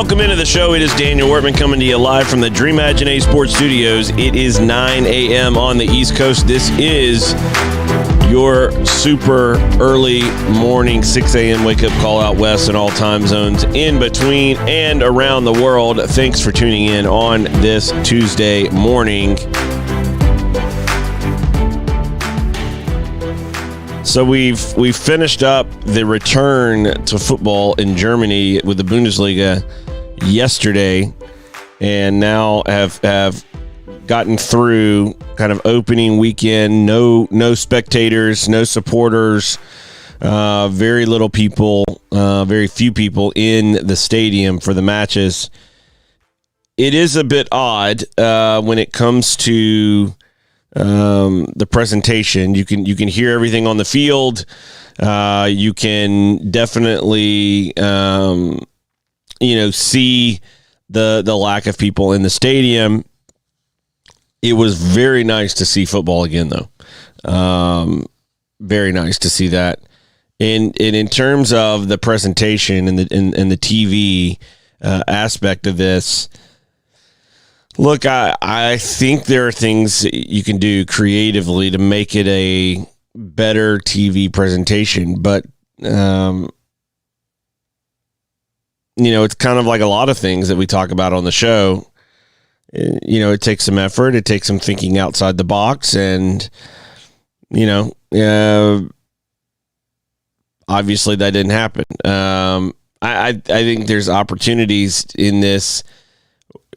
Welcome into the show. It is Daniel Workman coming to you live from the Dream Imagine Sports Studios. It is 9 a.m. on the East Coast. This is your super early morning 6 a.m. wake-up call out west in all time zones in between and around the world. Thanks for tuning in on this Tuesday morning. So we've finished up the return to football in Germany with the Bundesliga yesterday, and now have gotten through kind of opening weekend. No spectators, no supporters, very little people, very few people in the stadium for the matches. It is a bit odd when it comes to the presentation. You can hear everything on the field. You can definitely see the lack of people in the stadium. It was very nice to see football again, though. Very nice to see that. And in terms of the presentation and the TV aspect of this, look, I think there are things you can do creatively to make it a better TV presentation, but it's kind of like a lot of things that we talk about on the show. It takes some effort, it takes some thinking outside the box, and obviously that didn't happen. I think there's opportunities in this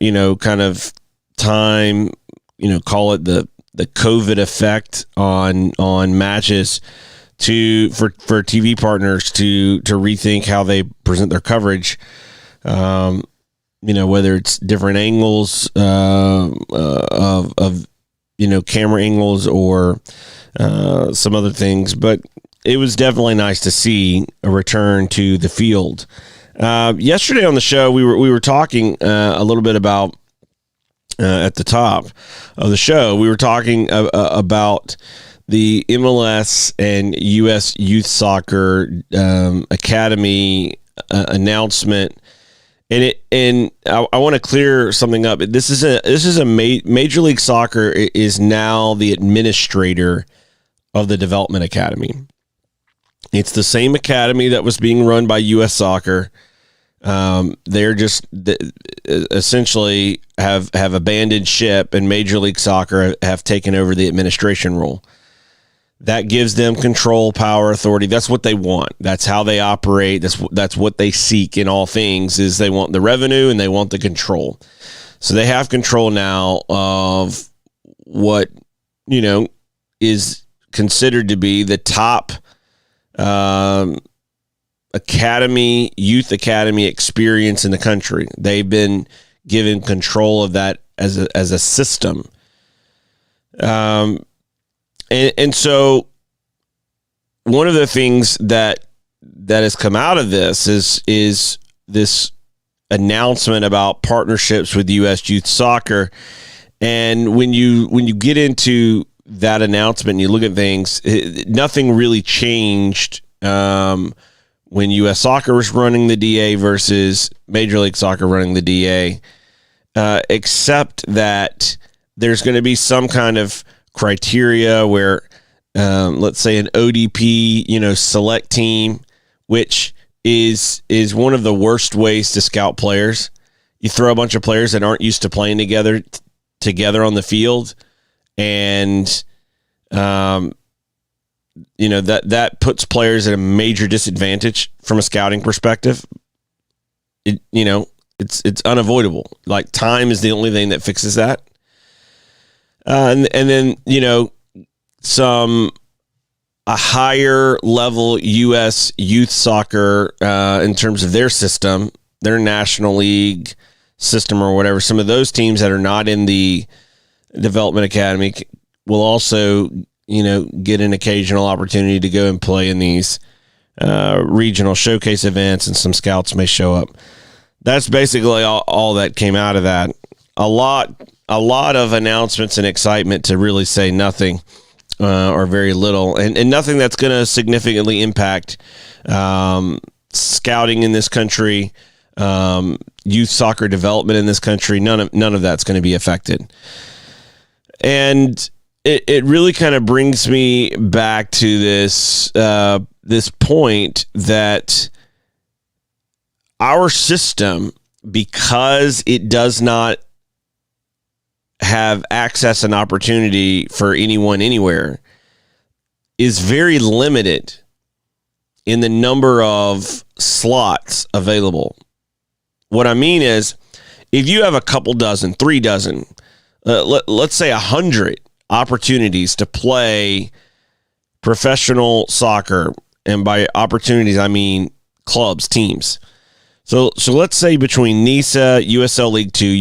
kind of time, call it the COVID effect on matches for TV partners to rethink how they present their coverage. Whether it's different angles of camera angles or some other things, but it was definitely nice to see a return to the field. Yesterday on the show, we were talking a little bit about at the top of the show. We were talking about the MLS and U.S. Youth Soccer Academy announcement, and I want to clear something up. This is a Major League Soccer is now the administrator of the Development Academy. It's the same academy that was being run by U.S. Soccer. They're just essentially have abandoned ship, and Major League Soccer have taken over the administration role. That gives them control, power, authority. That's what they want. That's how they operate. That's what they seek in all things, is they want the revenue and they want the control. So they have control now of what, is considered to be the top youth academy experience in the country. They've been given control of that as a system. And so one of the things that has come out of this is this announcement about partnerships with U.S. Youth Soccer. And when you get into that announcement and you look at things, nothing really changed when U.S. Soccer was running the DA versus Major League Soccer running the DA, except that there's going to be some kind of criteria where, let's say, an ODP, select team, which is one of the worst ways to scout players. You throw a bunch of players that aren't used to playing together on the field, and that puts players at a major disadvantage from a scouting perspective. It's unavoidable. Like, time is the only thing that fixes that. And then, a higher level U.S. Youth Soccer in terms of their system, their National League system or whatever. Some of those teams that are not in the Development Academy will also, get an occasional opportunity to go and play in these regional showcase events, and some scouts may show up. That's basically all that came out of that. A lot of announcements and excitement to really say nothing or very little, and nothing that's going to significantly impact scouting in this country, youth soccer development in this country. None of that's going to be affected. And it really kind of brings me back to this point that our system, because it does not have access and opportunity for anyone anywhere, is very limited in the number of slots available. What I mean is, if you have a couple dozen, 3 dozen, let's say 100 opportunities to play professional soccer, and by opportunities I mean clubs, teams. So let's say between NISA, USL League 2,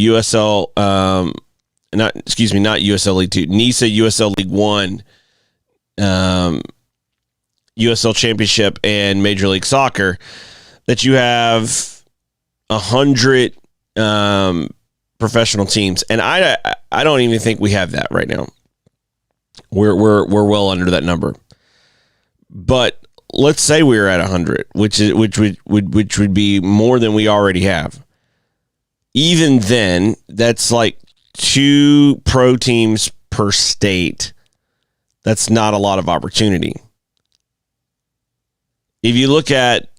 not USL League 2, NISA, USL League 1, USL Championship, and Major League Soccer, that you have 100 professional teams, and I don't even think we have that right now. We're well under that number, but let's say we're at 100, which would be more than we already have. Even then, that's like 2 pro teams per state. That's not a lot of opportunity. If you look at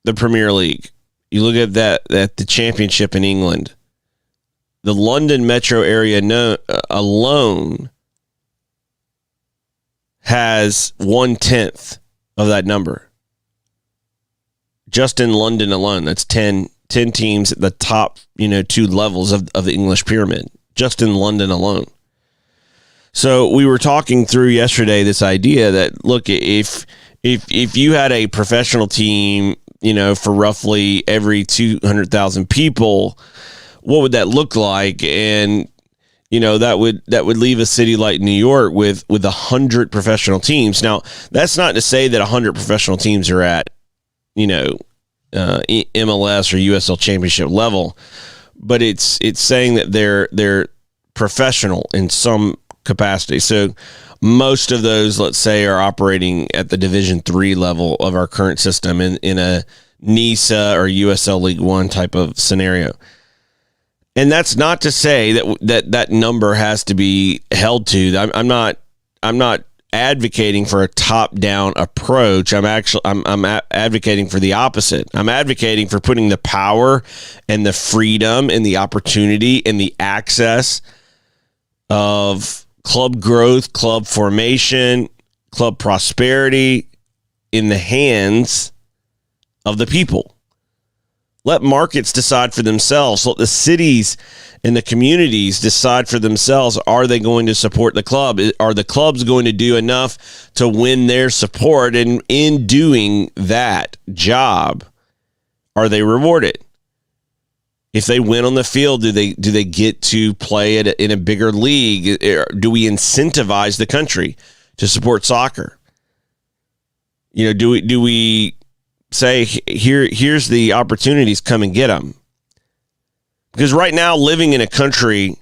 the Premier League, you look at the Championship in England, the London metro area alone has 1/10 of that number. Just in London alone, that's 10 teams at the top, 2 levels of the English pyramid, just in London alone. So we were talking through yesterday this idea that, look, if you had a professional team, for roughly every 200,000 people, what would that look like? And that would leave a city like New York with 100 professional teams. Now, that's not to say that 100 professional teams are at MLS or USL Championship level, but it's saying that they're professional in some capacity. So most of those, let's say, are operating at the Division III level of our current system in a NISA or USL League 1 type of scenario. And that's not to say that number has to be held to. I'm not advocating for a top-down approach. I'm advocating for the opposite. I'm advocating for putting the power and the freedom and the opportunity and the access of club growth, club formation, club prosperity in the hands of the people. Let markets decide for themselves. Let the cities and the communities decide for themselves. Are they going to support the club? Are the clubs going to do enough to win their support? And in doing that job, are they rewarded? If they win on the field, do they get to play in a bigger league? Do we incentivize the country to support soccer? Do we say, here's the opportunities, come and get them? Because right now, living in a country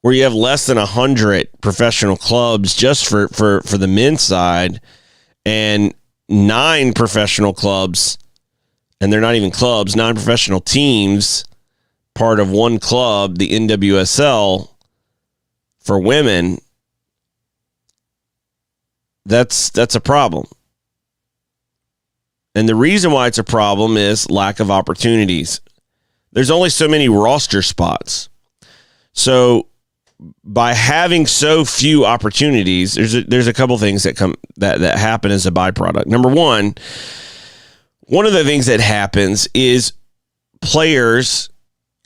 where you have less than 100 professional clubs just for the men's side, and 9 professional clubs, and they're not even clubs, 9 professional teams, part of one club, the NWSL, for women, that's a problem. And the reason why it's a problem is lack of opportunities. There's only so many roster spots. So by having so few opportunities, there's a couple things that happen as a byproduct. Number one of the things that happens is players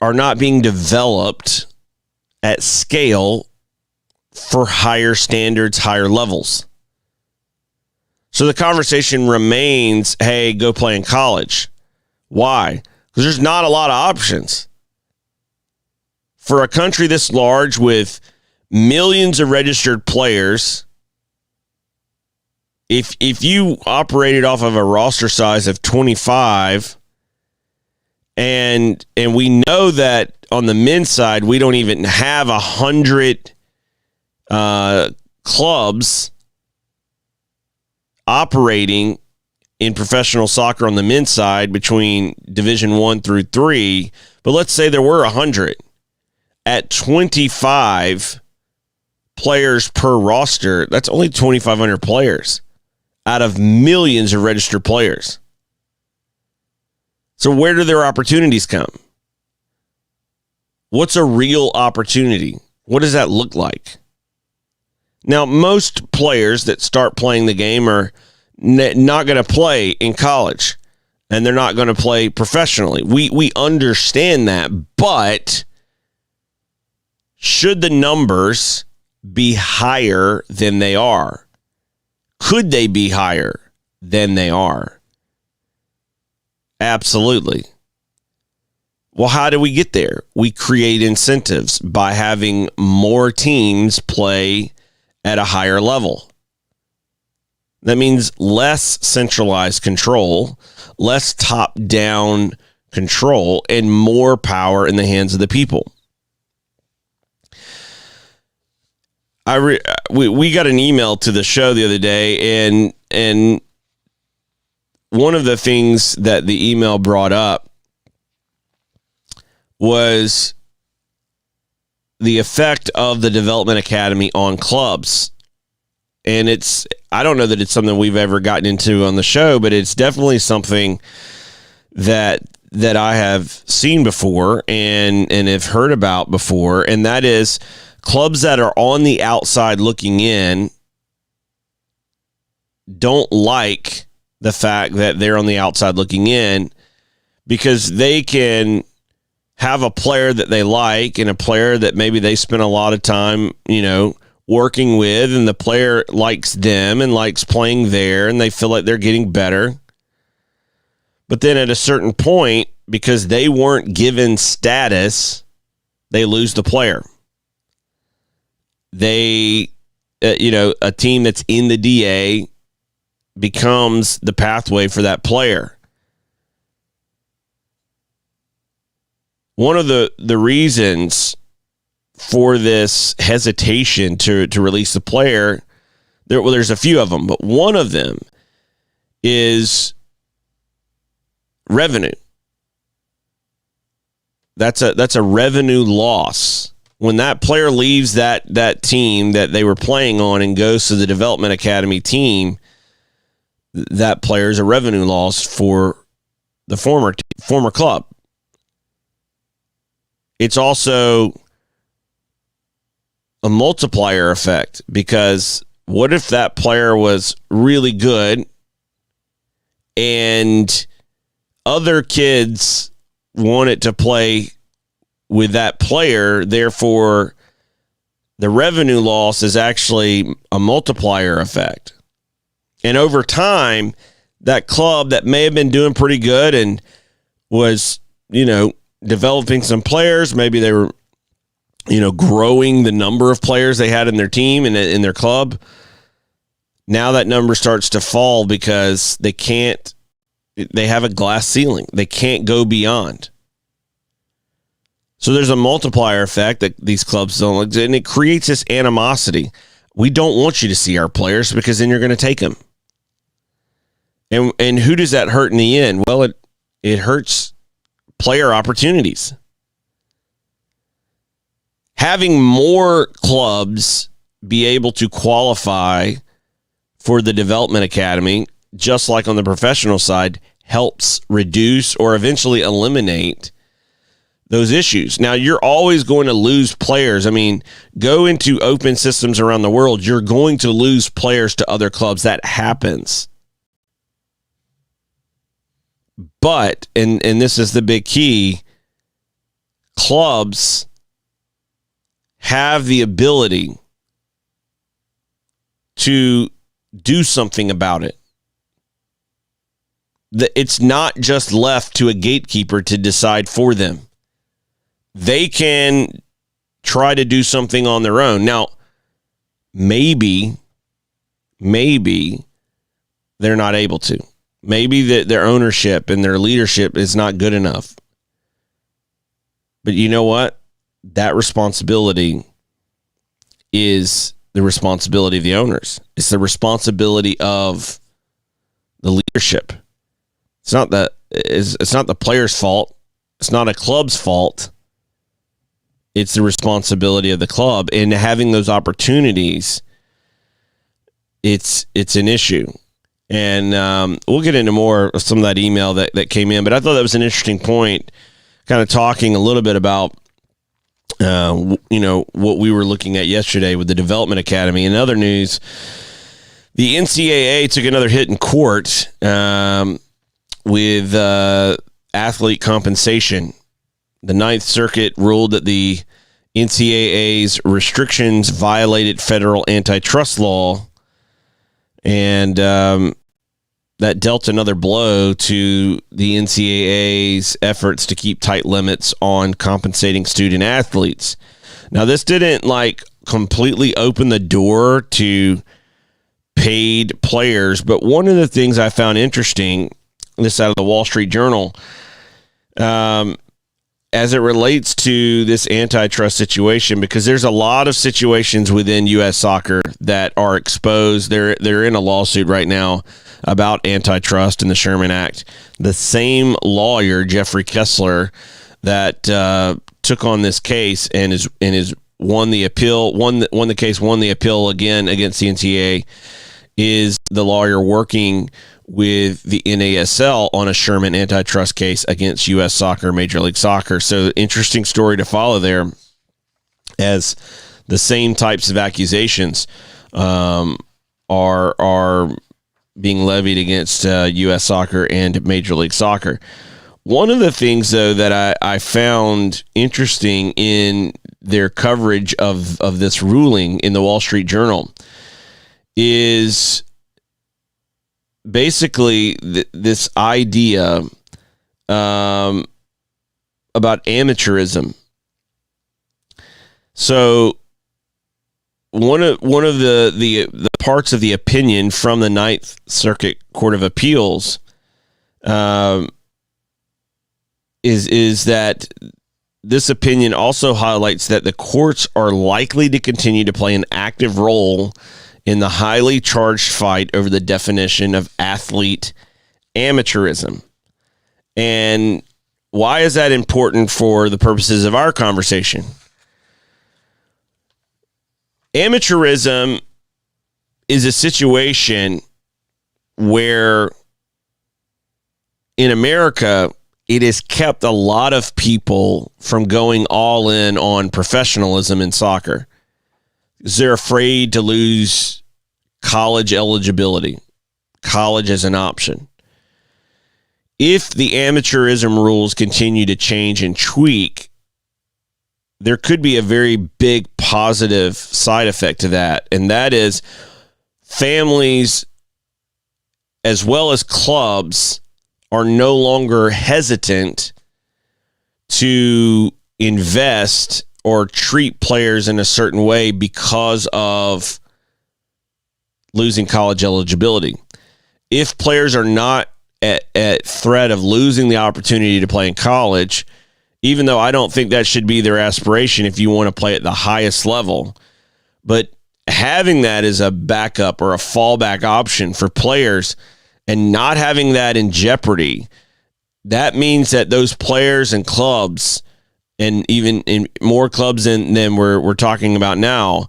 are not being developed at scale for higher standards, higher levels. So the conversation remains, hey, go play in college. Why? Because there's not a lot of options. For a country this large with millions of registered players, if you operated off of a roster size of 25, and we know that on the men's side, we don't even have 100 clubs operating in professional soccer on the men's side between Division 1 through 3, but let's say there were 100. At 25 players per roster, that's only 2,500 players out of millions of registered players. So where do their opportunities come? What's a real opportunity? What does that look like? Now, most players that start playing the game are not going to play in college, and they're not going to play professionally. We understand that, but should the numbers be higher than they are? Could they be higher than they are? Absolutely. Well, how do we get there? We create incentives by having more teams play at a higher level. That means less centralized control, less top-down control, and more power in the hands of the people. We got an email to the show the other day, and one of the things that the email brought up was the effect of the Development Academy on clubs. And I don't know that it's something we've ever gotten into on the show, but it's definitely something that I have seen before and have heard about before. And that is clubs that are on the outside looking in don't like the fact that they're on the outside looking in, because they can have a player that they like and a player that maybe they spend a lot of time, working with, and the player likes them and likes playing there, and they feel like they're getting better. But then at a certain point, because they weren't given status, they lose the player. They, a team that's in the DA becomes the pathway for that player. One of the reasons for this hesitation to release the player, there's a few of them, but one of them is revenue. That's a revenue loss. When that player leaves that team that they were playing on and goes to the Development Academy team, that player is a revenue loss for the former club. It's also a multiplier effect, because what if that player was really good and other kids wanted to play with that player? Therefore, the revenue loss is actually a multiplier effect. And over time, that club that may have been doing pretty good and was, developing some players, maybe they were, growing the number of players they had in their team and in their club. Now that number starts to fall because they have a glass ceiling. They can't go beyond. So there's a multiplier effect that these clubs don't like, and it creates this animosity. We don't want you to see our players because then you're going to take them. And who does that hurt in the end? Well, it hurts player opportunities. Having more clubs be able to qualify for the Development Academy, just like on the professional side, helps reduce or eventually eliminate those issues. Now, you're always going to lose players. I mean, go into open systems around the world, you're going to lose players to other clubs. That happens. But, and this is the big key, clubs have the ability to do something about it. It's not just left to a gatekeeper to decide for them. They can try to do something on their own. Now, maybe they're not able to. Maybe their ownership and their leadership is not good enough. But you know what? That responsibility is the responsibility of the owners. It's the responsibility of the leadership. It's not the player's fault. It's not a club's fault. It's the responsibility of the club. And having those opportunities, it's an issue. And we'll get into more of some of that email that came in. But I thought that was an interesting point, kind of talking a little bit about, what we were looking at yesterday with the Development Academy. In other news, the NCAA took another hit in court with athlete compensation. The Ninth Circuit ruled that the NCAA's restrictions violated federal antitrust law, and that dealt another blow to the NCAA's efforts to keep tight limits on compensating student athletes. Now, this didn't completely open the door to paid players, but one of the things I found interesting, this out of the Wall Street Journal, as it relates to this antitrust situation, because there's a lot of situations within U.S. soccer that are exposed. They're in a lawsuit right now about antitrust and the Sherman Act. The same lawyer, Jeffrey Kessler, that took on this case and is won the appeal, won the appeal again against the NCAA, is the lawyer working with the NASL on a Sherman antitrust case against U.S. Soccer, Major League Soccer. So interesting story to follow there, as the same types of accusations are being levied against U.S. Soccer and Major League Soccer. One of the things, though, that I found interesting in their coverage of this ruling in the Wall Street Journal is basically this idea about amateurism. So one of the parts of the opinion from the Ninth Circuit Court of Appeals is that this opinion also highlights that the courts are likely to continue to play an active role in the highly charged fight over the definition of athlete amateurism. And why is that important for the purposes of our conversation? Amateurism is a situation where in America, it has kept a lot of people from going all in on professionalism in soccer. They're afraid to lose college eligibility, college as an option. If the amateurism rules continue to change and tweak, there could be a very big positive side effect to that, and that is families as well as clubs are no longer hesitant to invest or treat players in a certain way because of losing college eligibility. If players are not at threat of losing the opportunity to play in college, even though I don't think that should be their aspiration if you want to play at the highest level, but having that as a backup or a fallback option for players and not having that in jeopardy, that means that those players and clubs, and even in more clubs than we're talking about now,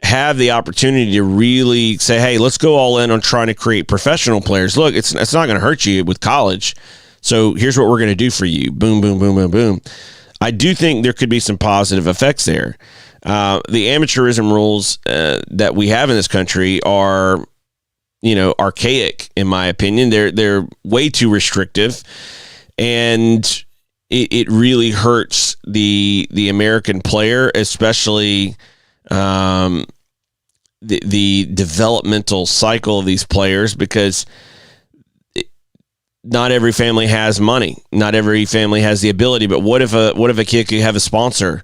have the opportunity to really say, hey, let's go all in on trying to create professional players. Look, it's not going to hurt you with college. So here's what we're going to do for you. Boom, boom, boom, boom, boom. I do think there could be some positive effects there. The amateurism rules that we have in this country are, archaic, in my opinion. They're way too restrictive, and it really hurts the American player, especially the developmental cycle of these players, because not every family has money. Not every family has the ability. But what if a kid could have a sponsor?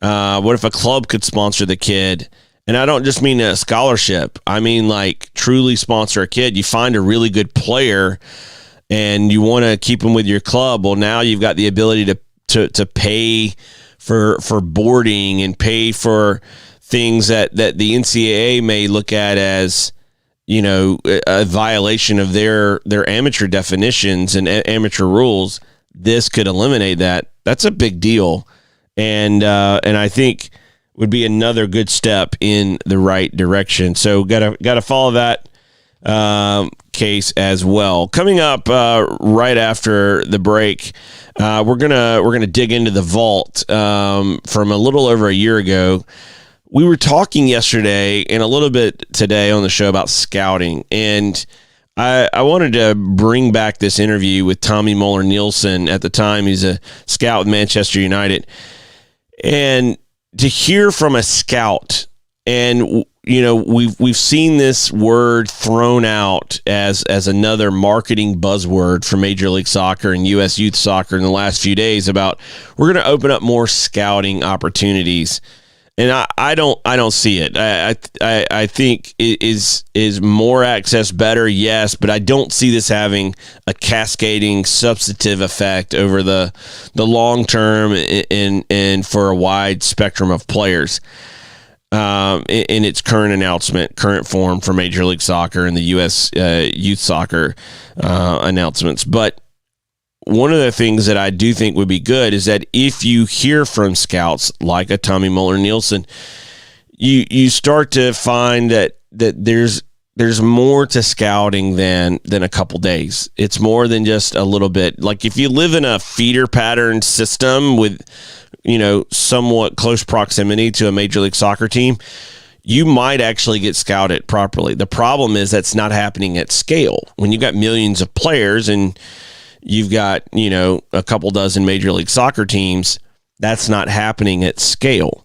What if a club could sponsor the kid? And I don't just mean a scholarship. I mean truly sponsor a kid. You find a really good player and you want to keep them with your club. Well, now you've got the ability to pay for boarding and pay for things that the NCAA may look at as a violation of their amateur definitions and amateur rules, this could eliminate that. That's a big deal, and I think would be another good step in the right direction. So gotta follow that case as well. Coming up right after the break, we're gonna dig into the vault from a little over a year ago. We were talking yesterday and a little bit today on the show about scouting, and I wanted to bring back this interview with Tommy Muller-Nielsen. At the time, he's a scout with Manchester United, and to hear from a scout, and we've seen this word thrown out as another marketing buzzword for Major League Soccer and U.S. youth soccer in the last few days about we're going to open up more scouting opportunities. And I don't see it. I think it is more access better, yes, but I don't see this having a cascading substantive effect over the long term and for a wide spectrum of players. In its current form for Major League Soccer and the U.S. Youth Soccer announcements, but one of the things that I do think would be good is that if you hear from scouts like a Tommy Muller-Nielsen, you start to find that there's more to scouting than a couple days. It's more than just a little bit. Like if you live in a feeder pattern system with, somewhat close proximity to a Major League Soccer team, you might actually get scouted properly. The problem is that's not happening at scale. When you got millions of players and you've got, a couple dozen Major League Soccer teams, that's not happening at scale.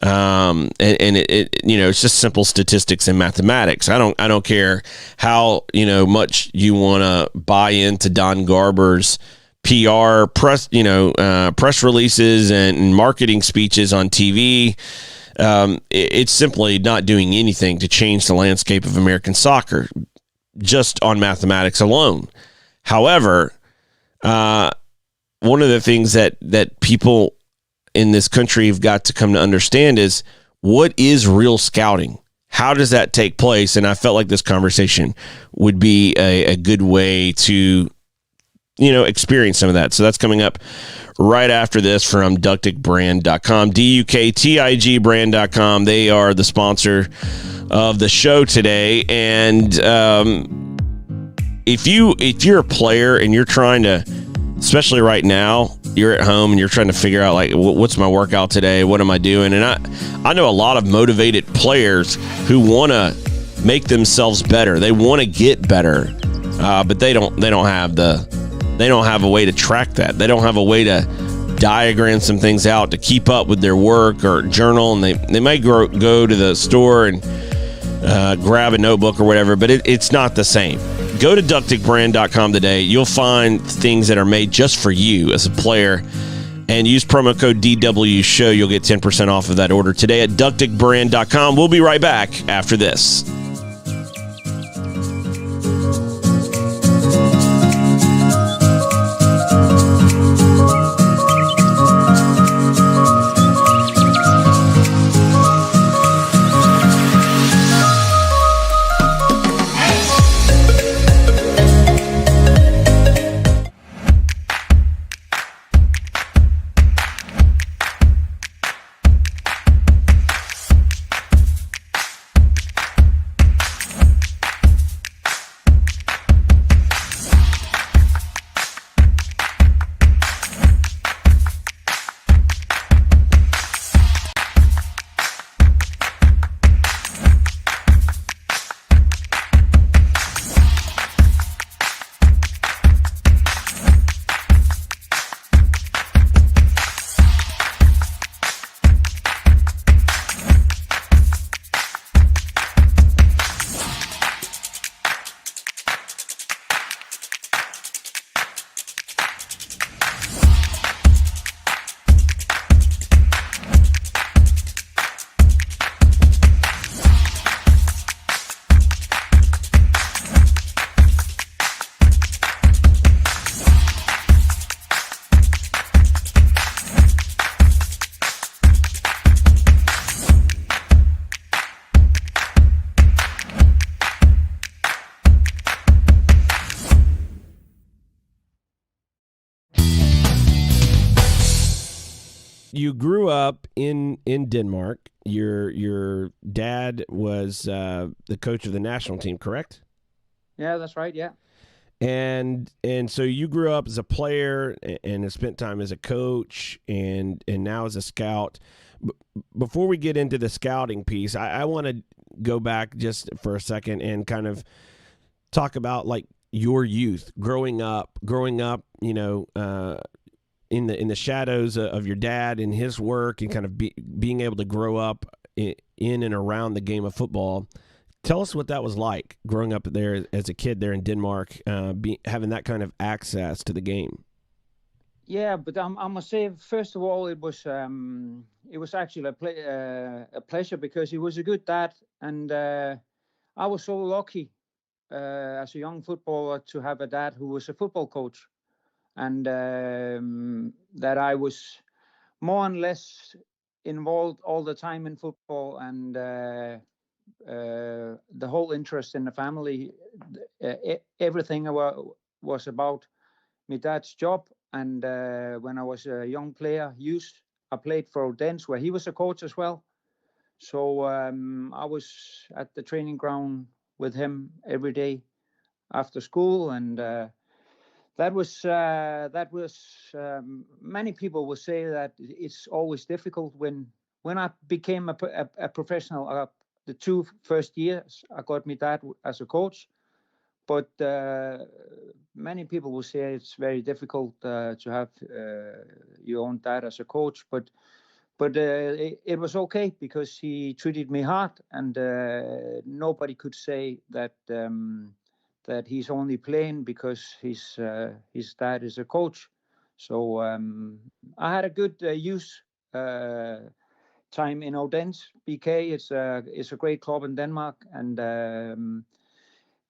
And it's just simple statistics and mathematics. I don't care how, much you want to buy into Don Garber's PR press releases and marketing speeches on TV. It's simply not doing anything to change the landscape of American soccer just on mathematics alone. However, one of the things that people in this country have got to come to understand is what is real scouting? How does that take place? And I felt like this conversation would be a good way to, experience some of that. So that's coming up right after this from ductigbrand.com, DUKTIG brand.com. They are the sponsor of the show today. And, if you're a player and you're trying to, especially right now, you're at home and you're trying to figure out like what's my workout today, what am I doing? And I know a lot of motivated players who want to make themselves better. They want to get better, but they don't have a way to track that. They don't have a way to diagram some things out to keep up with their work or journal, and they might go to the store and grab a notebook or whatever, but it's not the same. Go to ductigbrand.com today. You'll find things that are made just for you as a player, and use promo code DWShow. You'll get 10% off of that order today at ductigbrand.com. We'll be right back after this. you grew up in Denmark. Your dad was the coach of the national team, correct? Yeah, that's right. Yeah. And so you grew up as a player and have spent time as a coach and now as a scout. Before we get into the scouting piece, I want to go back just for a second and kind of talk about like your youth growing up, in the shadows of your dad and his work and kind of being able to grow up in and around the game of football. Tell us what that was like growing up there as a kid there in Denmark, having that kind of access to the game. Yeah, but I must say, first of all, it was actually a pleasure because he was a good dad, and I was so lucky as a young footballer to have a dad who was a football coach, and that I was more and less involved all the time in football, and the whole interest in the family, everything was about my dad's job. And when I was a young player, youth, I played for Odense, where he was a coach as well. So I was at the training ground with him every day after school, and many people will say that it's always difficult when I became a professional. The 2 first years, I got my dad as a coach, but many people will say it's very difficult to have your own dad as a coach. But it was okay because he treated me hard, and nobody could say that he's only playing because his dad is a coach. So I had a good youth time in Odense. BK is a great club in Denmark, and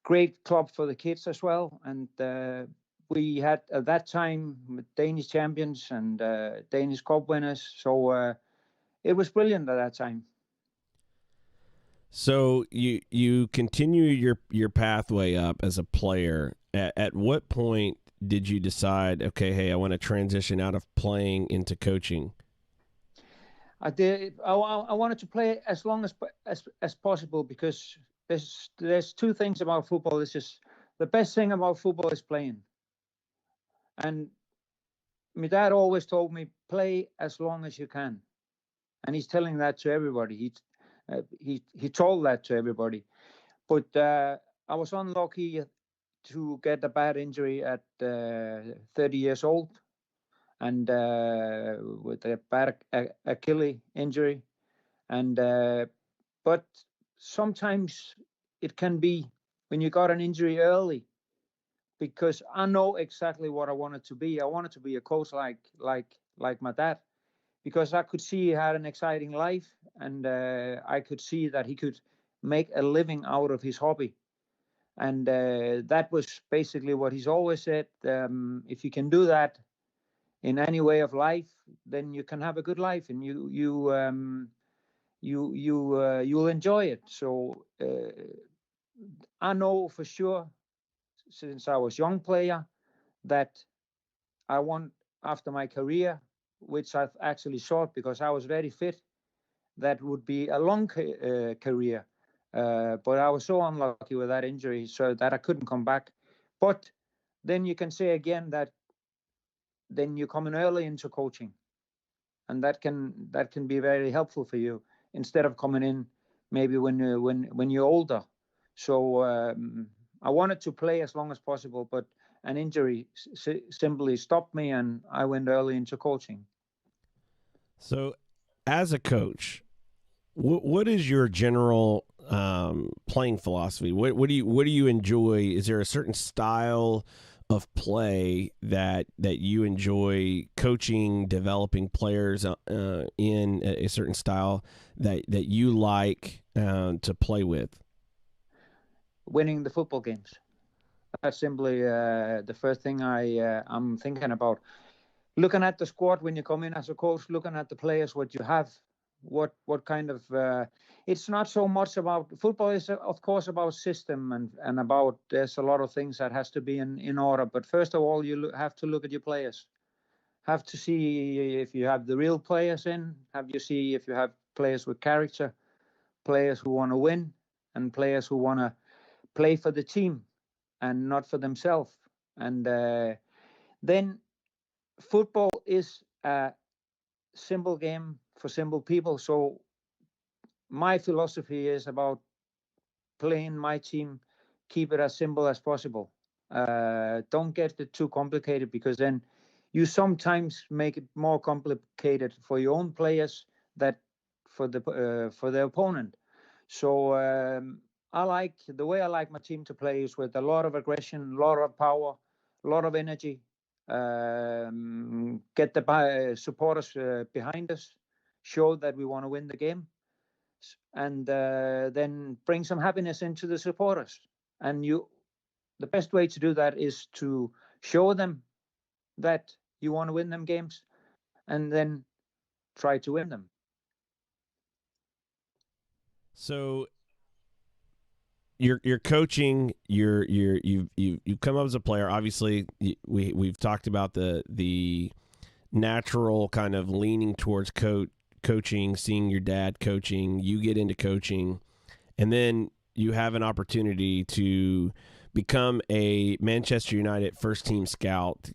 great club for the kids as well. And we had at that time Danish champions and Danish cup winners. So it was brilliant at that time. So you continue your pathway up as a player. At what point did you decide, okay, hey, I want to transition out of playing into coaching? I did. I wanted to play as long as possible because there's two things about football. It's just the best thing about football is playing, and my dad always told me play as long as you can, and he's telling that to everybody. He told that to everybody, but I was unlucky to get a bad injury at 30 years old, and with a bad Achilles injury, and but sometimes it can be when you got an injury early, because I know exactly what I wanted to be. I wanted to be a coach like my dad, because I could see he had an exciting life, and I could see that he could make a living out of his hobby. And that was basically what he's always said. If you can do that in any way of life, then you can have a good life, and you'll enjoy it. So I know for sure, since I was young player, that I want, after my career, which I've actually sought because I was very fit, that would be a long career. But I was so unlucky with that injury, so that I couldn't come back. But then you can say again that then you come in early into coaching, and that can be very helpful for you instead of coming in maybe when you're older. So I wanted to play as long as possible, but an injury simply stopped me, and I went early into coaching. So, as a coach, what is your general playing philosophy? What do you enjoy? Is there a certain style of play that you enjoy coaching, developing players in a certain style that you like to play with? Winning the football games. That's simply the first thing I'm thinking about. Looking at the squad when you come in as a coach, looking at the players, what you have, what kind of. It's not so much about football. Is of course about system, and about, there's a lot of things that has to be in order. But first of all, you have to look at your players. have to see if you have the real players in. Have you see if you have players with character, players who want to win, and players who want to play for the team and not for themselves. And then football is a simple game for simple people. So my philosophy is about playing my team, keep it as simple as possible. Don't get it too complicated, because then you sometimes make it more complicated for your own players that for the opponent. So I like the way I like my team to play is with a lot of aggression, a lot of power, a lot of energy. Get the supporters behind us, show that we want to win the game, and then bring some happiness into the supporters. And the best way to do that is to show them that you want to win them games, and then try to win them. So you're coaching. You've come up as a player. Obviously, we've talked about the natural kind of leaning towards coaching, seeing your dad coaching. You get into coaching, and then you have an opportunity to become a Manchester United first team scout.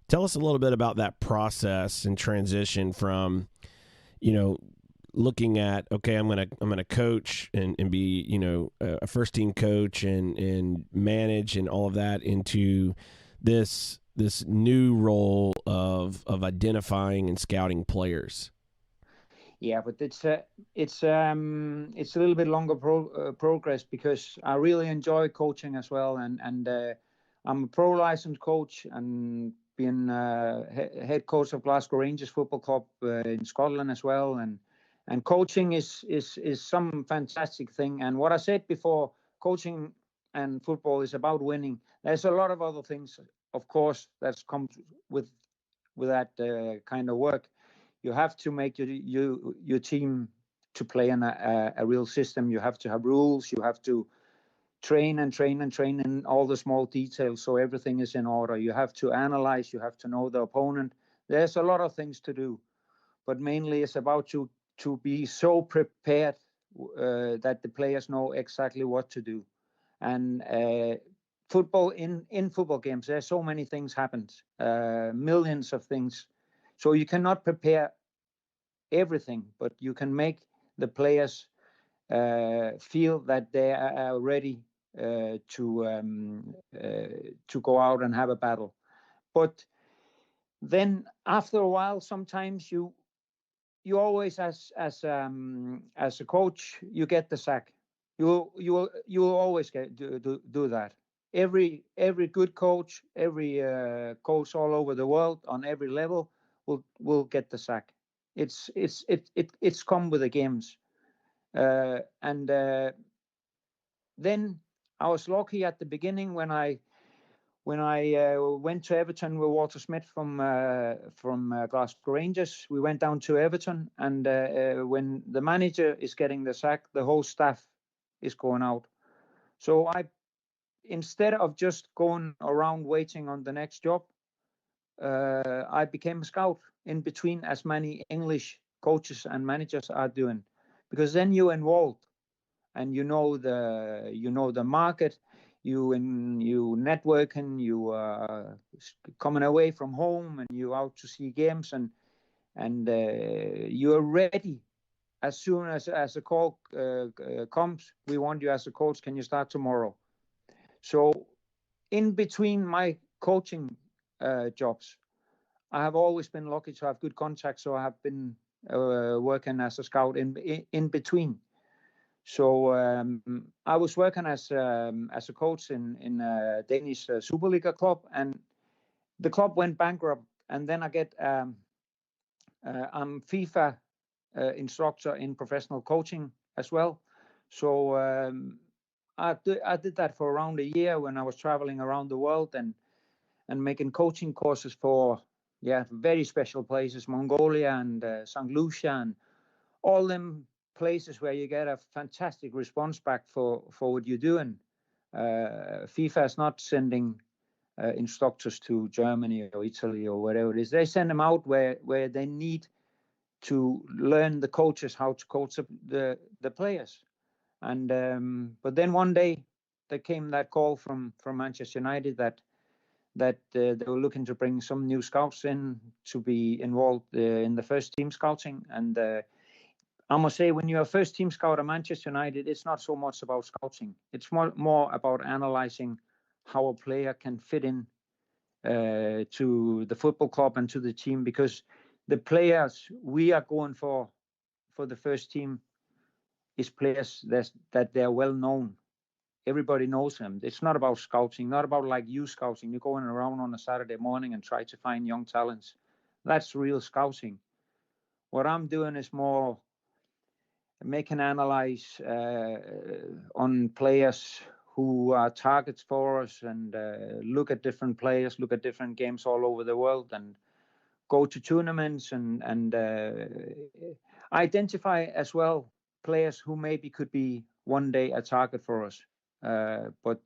Tell us a little bit about that process and transition from, looking at, okay, I'm gonna coach and be, a first team coach and manage and all of that, into this new role of identifying and scouting players. Yeah, but it's a little bit longer progress, because I really enjoy coaching as well, and I'm a pro licensed coach and been head coach of Glasgow Rangers Football Club in Scotland as well, and coaching is some fantastic thing. And what I said before, coaching and football is about winning. There's a lot of other things, of course, that's come with that kind of work. You have to make your team to play in a real system. You have to have rules. You have to train and train and train in all the small details, so everything is in order. You have to analyze. You have to know the opponent. There's a lot of things to do, but mainly it's about to be so prepared that the players know exactly what to do. And football in football games, there's so many things happen, millions of things. So you cannot prepare everything, but you can make the players feel that they are ready to go out and have a battle. But then after a while, sometimes you always, as a coach, you get the sack. You always do that. Every good coach, every coach all over the world on every level will get the sack. It's come with the games, and then I was lucky at the beginning when I went to Everton with Walter Smith from Glasgow Rangers. We went down to Everton, and when the manager is getting the sack, the whole staff is going out. So instead of just going around waiting on the next job, I became a scout in between as many English coaches and managers are doing, because then you're involved and you know the market, you networking, you coming away from home, and you out to see games, and you're ready as soon as a call comes. We want you as a coach. Can you start tomorrow? So in between my coaching jobs, I have always been lucky to have good contacts. So I have been working as a scout in between. So I was working as a coach in a Danish Superliga club, and the club went bankrupt. And then I get I'm FIFA instructor in professional coaching as well. So I did that for around a year when I was traveling around the world and making coaching courses for very special places, Mongolia and St. Lucia, and all them places where you get a fantastic response back for what you're doing. FIFA is not sending instructors to Germany or Italy or wherever it is. They send them out where they need to learn the coaches how to coach the players. And but then one day there came that call from Manchester United that they were looking to bring some new scouts in to be involved in the first team scouting. And I must say, when you're a first team scout at Manchester United, it's not so much about scouting. It's more about analyzing how a player can fit in to the football club and to the team, because the players we are going for the first team is players that they're well known. Everybody knows them. It's not about scouting, not about like you scouting. You're going around on a Saturday morning and try to find young talents. That's real scouting. What I'm doing is more make an analyze on players who are targets for us, and look at different players, look at different games all over the world, and go to tournaments and identify as well players who maybe could be one day a target for us. But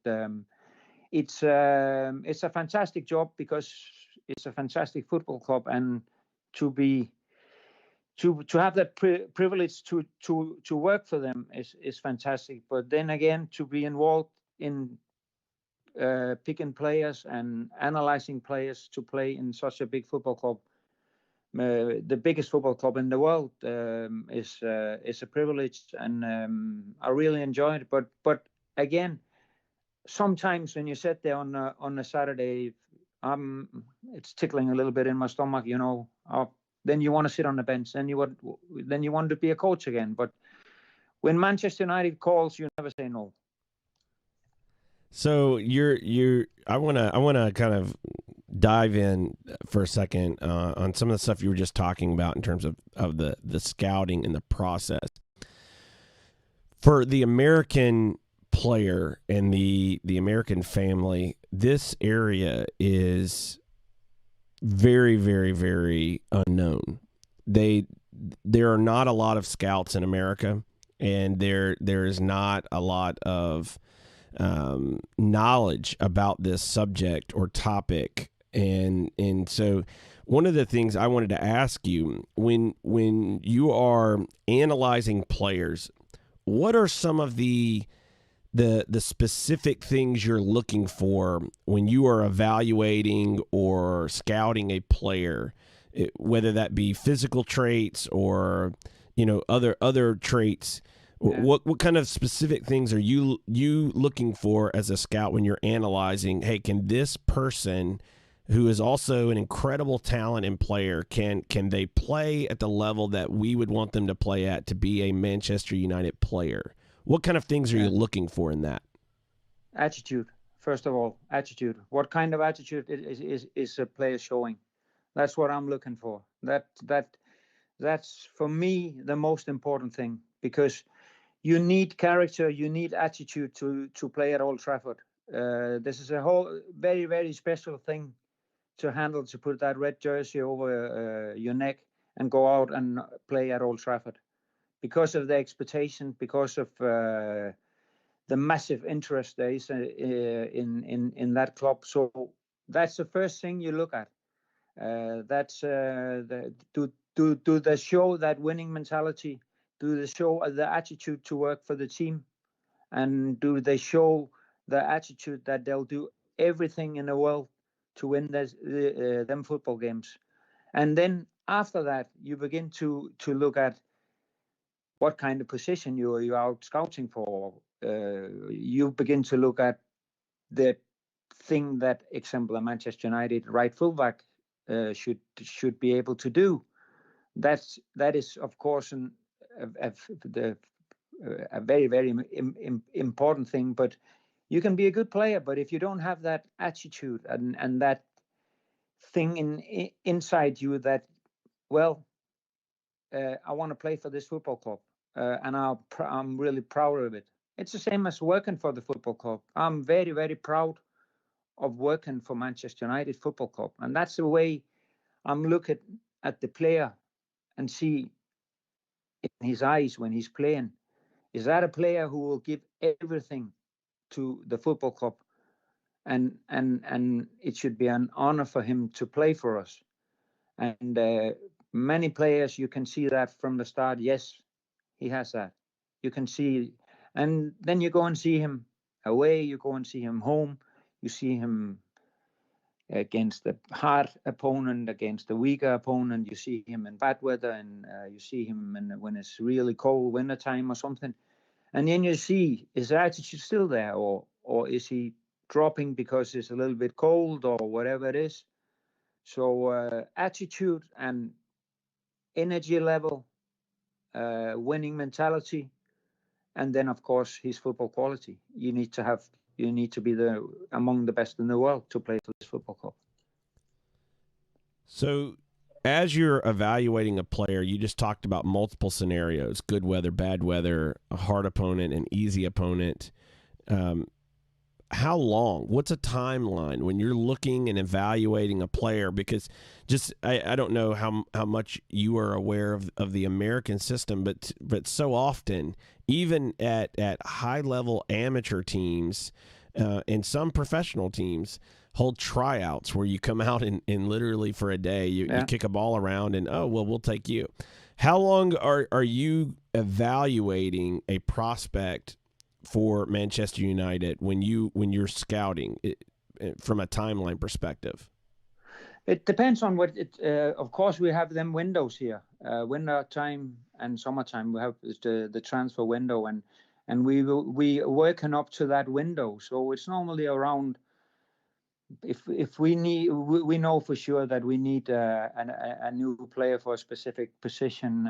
it's a fantastic job because it's a fantastic football club, and to have that privilege to work for them is fantastic. But then again, to be involved in picking players and analyzing players to play in such a big football club, the biggest football club in the world, is a privilege, and I really enjoy it. But again, sometimes when you sit there on a Saturday, it's tickling a little bit in my stomach, you know. Then you want to sit on the bench. Then you want to be a coach again. But when Manchester United calls, you never say no. So I wanna kind of dive in for a second on some of the stuff you were just talking about in terms of the scouting and the process for the American player and the American family. This area is very, very, very unknown. There are not a lot of scouts in America, and there is not a lot of knowledge about this subject or topic. And so one of the things I wanted to ask you, when you are analyzing players, what are some of the specific things you're looking for when you are evaluating or scouting a player, whether that be physical traits or other traits? Yeah. What kind of specific things are you looking for as a scout when you're analyzing? Hey, can this person, who is also an incredible talent and player, can they play at the level that we would want them to play at to be a Manchester United player? What kind of things are you looking for in that? Attitude, first of all, attitude. What kind of attitude is a player showing? That's what I'm looking for. That's for me the most important thing, because you need character, you need attitude to play at Old Trafford. This is a whole very, very special thing to handle, to put that red jersey over your neck and go out and play at Old Trafford, because of the expectation, because of the massive interest there is in that club. So that's the first thing you look at. That's do they show that winning mentality? Do they show the attitude to work for the team? And do they show the attitude that they'll do everything in the world to win them football games? And then after that, you begin to look at what kind of position you're out scouting for. You begin to look at the thing that, example, a Manchester United right fullback should be able to do. That is, of course, a very, very important thing. But you can be a good player, but if you don't have that attitude and that thing inside you that, well, I want to play for this football club, and I'm really proud of it. It's the same as working for the football club. I'm very, very proud of working for Manchester United Football Club, and that's the way I'm looking at the player and see in his eyes when he's playing. Is that a player who will give everything to the football club? and it should be an honor for him to play for us. And many players, you can see that from the start. Yes, he has that. You can see, and then you go and see him away. You go and see him home. You see him against the hard opponent, against the weaker opponent. You see him in bad weather, and you see him when it's really cold winter time or something. And then you see, is the attitude still there, or is he dropping because it's a little bit cold or whatever it is? So attitude and energy level, winning mentality, and then of course his football quality. You need to be among the best in the world to play for this football club. So, as you're evaluating a player, you just talked about multiple scenarios: good weather, bad weather, a hard opponent, an easy opponent. How long? What's a timeline when you're looking and evaluating a player? Because I don't know how much you are aware of the American system, but so often, even at high level amateur teams and some professional teams, hold tryouts where you come out and literally for a day you kick a ball around and we'll take you. How long are you evaluating a prospect for Manchester United when you're scouting from a timeline perspective? It depends on what it. Of course, we have them windows here, winter time and summertime. We have the transfer window, and we working up to that window. So it's normally around. If we need, we know for sure that we need a new player for a specific position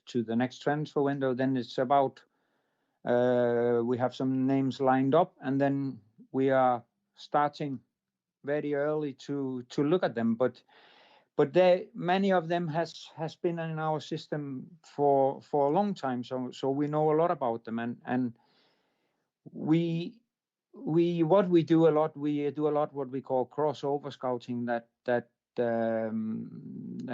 to the next transfer window. Then it's about. We have some names lined up, and then we are starting very early to look at them. But many of them has been in our system for a long time, so we know a lot about them, and we what we do a lot what we call crossover scouting. That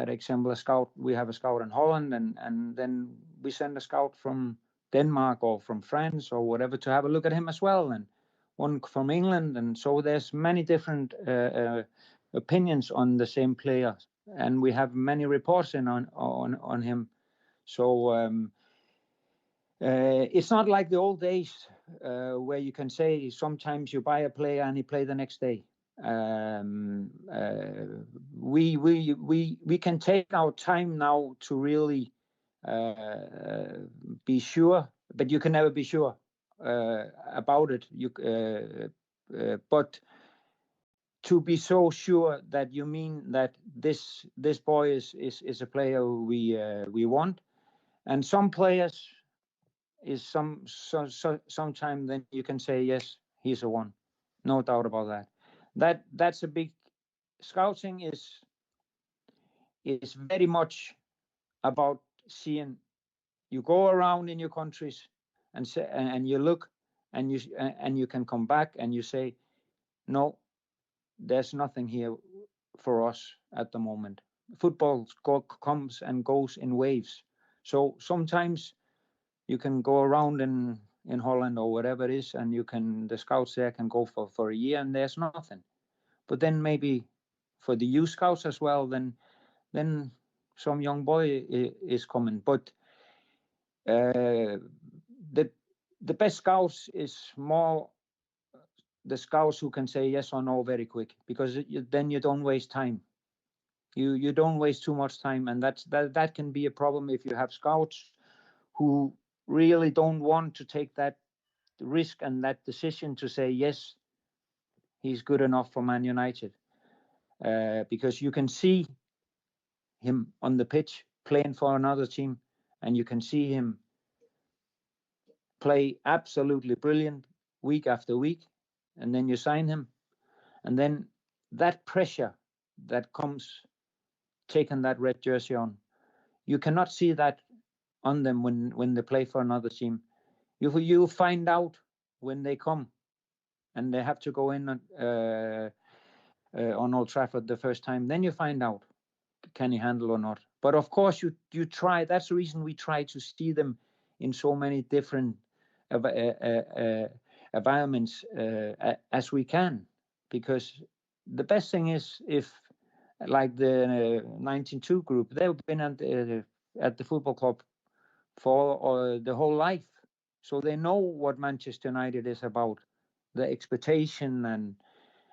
example, we have a scout in Holland, and then we send a scout from Denmark or from France or whatever to have a look at him as well, and one from England, and so there's many different opinions on the same player, and we have many reports on him. So it's not like the old days where you can say sometimes you buy a player and he play the next day. We can take our time now to really be sure, but you can never be sure about it. But to be so sure that you mean that this boy is a player we want, and some players is sometime then you can say yes, he's a one, no doubt about that. That's a big scouting is very much about seeing. You go around in your countries and say, and you look, and you can come back and you say, no, there's nothing here for us at the moment. Football comes and goes in waves, so sometimes you can go around in Holland or whatever it is, and the scouts there can go for a year and there's nothing. But then maybe for the youth scouts as well, then some young boy is coming. But the best scouts is more the scouts who can say yes or no very quick, because then you don't waste time. You don't waste too much time, and that can be a problem if you have scouts who really don't want to take that risk and that decision to say yes, he's good enough for Man United, because you can see him on the pitch playing for another team, and you can see him play absolutely brilliant week after week, and then you sign him, and then that pressure that comes taking that red jersey on, you cannot see that on them when they play for another team. You find out when they come and they have to go in on Old Trafford the first time. Then you find out, can he handle or not. But of course you try. That's the reason we try to see them in so many different environments as we can. because the best thing is if, like the 19-2 group, they've been at the football club for the whole life, so they know what Manchester United is about, the expectation